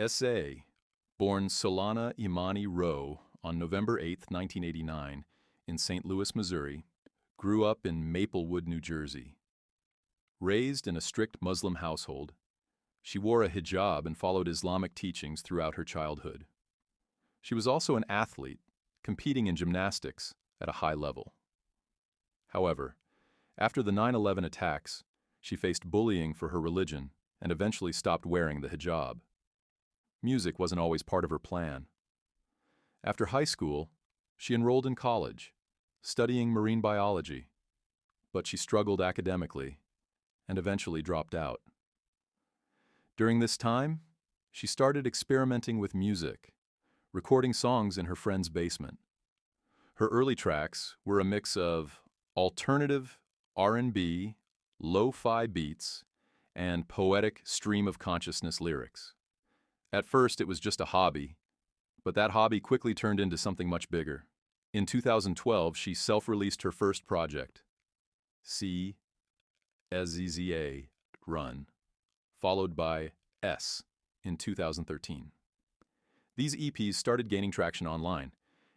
SZA, born Solana Imani Rowe on November 8, 1989, in St. Louis, Missouri, grew up in Maplewood, New Jersey. Raised in a strict Muslim household, she wore a hijab and followed Islamic teachings throughout her childhood. She was also an athlete, competing in gymnastics at a high level. However, after the 9/11 attacks, she faced bullying for her religion and eventually stopped wearing the hijab. Music wasn't always part of her plan. After high school, she enrolled in college, studying marine biology, but she struggled academically and eventually dropped out. During this time, she started experimenting with music, recording songs in her friend's basement. Her early tracks were a mix of alternative R&B, lo-fi beats, and poetic stream-of-consciousness lyrics. At first, it was just a hobby, but that hobby quickly turned into something much bigger. In 2012, she self-released her first project, SZA Run, followed by S in 2013. These EPs started gaining traction online,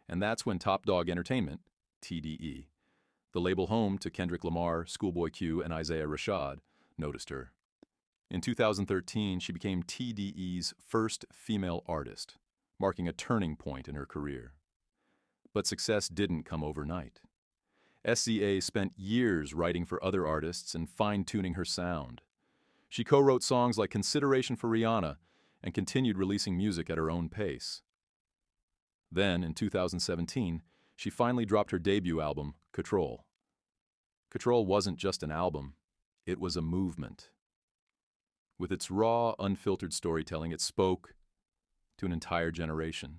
and that's when Top Dog Entertainment, TDE, the label home to Kendrick Lamar, Schoolboy Q, and Isaiah Rashad, noticed her. In 2013, she became TDE's first female artist, marking a turning point in her career. But success didn't come overnight. SZA spent years writing for other artists and fine-tuning her sound. She co-wrote songs like Consideration for Rihanna and continued releasing music at her own pace. Then, in 2017, she finally dropped her debut album, Control. Control wasn't just an album, it was a movement. With its raw, unfiltered storytelling, it spoke to an entire generation.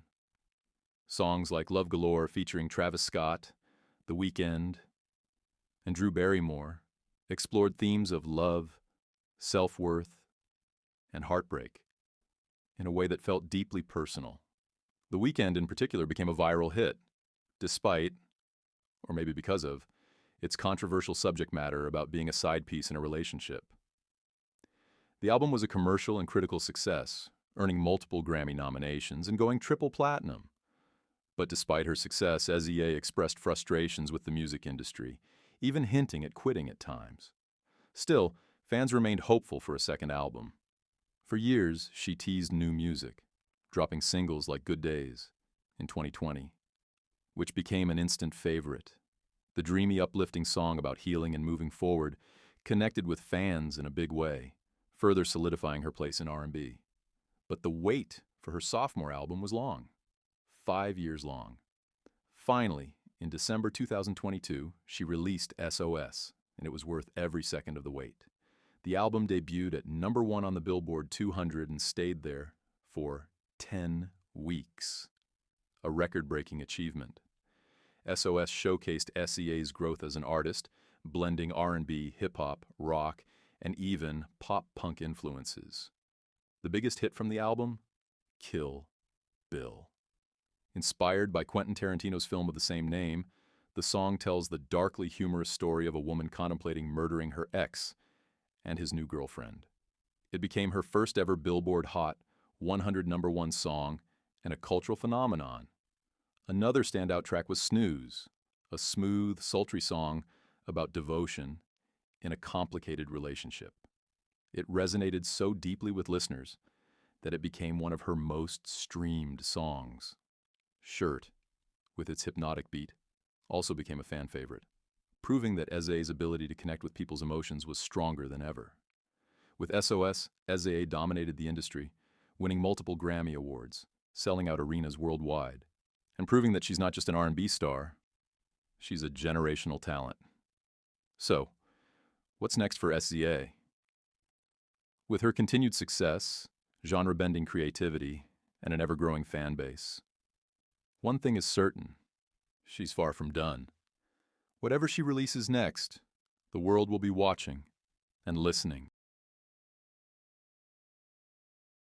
Songs like Love Galore featuring Travis Scott, The Weeknd, and Drew Barrymore explored themes of love, self-worth, and heartbreak in a way that felt deeply personal. The Weeknd in particular became a viral hit, despite, or maybe because of, its controversial subject matter about being a side piece in a relationship. The album was a commercial and critical success, earning multiple Grammy nominations and going triple platinum. But despite her success, SZA expressed frustrations with the music industry, even hinting at quitting at times. Still, fans remained hopeful for a second album. For years, she teased new music, dropping singles like Good Days in 2020, which became an instant favorite. The dreamy, uplifting song about healing and moving forward connected with fans in a big way, further solidifying her place in R&B. But the wait for her sophomore album was long. 5 years long. Finally, in December 2022, she released SOS, and it was worth every second of the wait. The album debuted at #1 on the Billboard 200 and stayed there for 10 weeks, a record-breaking achievement. SOS showcased SZA's growth as an artist, blending R&B, hip-hop, rock, and even pop-punk influences. The biggest hit from the album? Kill Bill. Inspired by Quentin Tarantino's film of the same name, the song tells the darkly humorous story of a woman contemplating murdering her ex and his new girlfriend. It became her first ever Billboard Hot 100 #1 song and a cultural phenomenon. Another standout track was Snooze, a smooth, sultry song about devotion in a complicated relationship. It resonated so deeply with listeners that it became one of her most streamed songs. Shirt, with its hypnotic beat, also became a fan favorite, proving that SZA's ability to connect with people's emotions was stronger than ever. With SOS, SZA dominated the industry, winning multiple Grammy Awards, selling out arenas worldwide, and proving that she's not just an R&B star, she's a generational talent. So, what's next for SZA? With her continued success, genre-bending creativity, and an ever-growing fan base, one thing is certain, she's far from done. Whatever she releases next, the world will be watching and listening.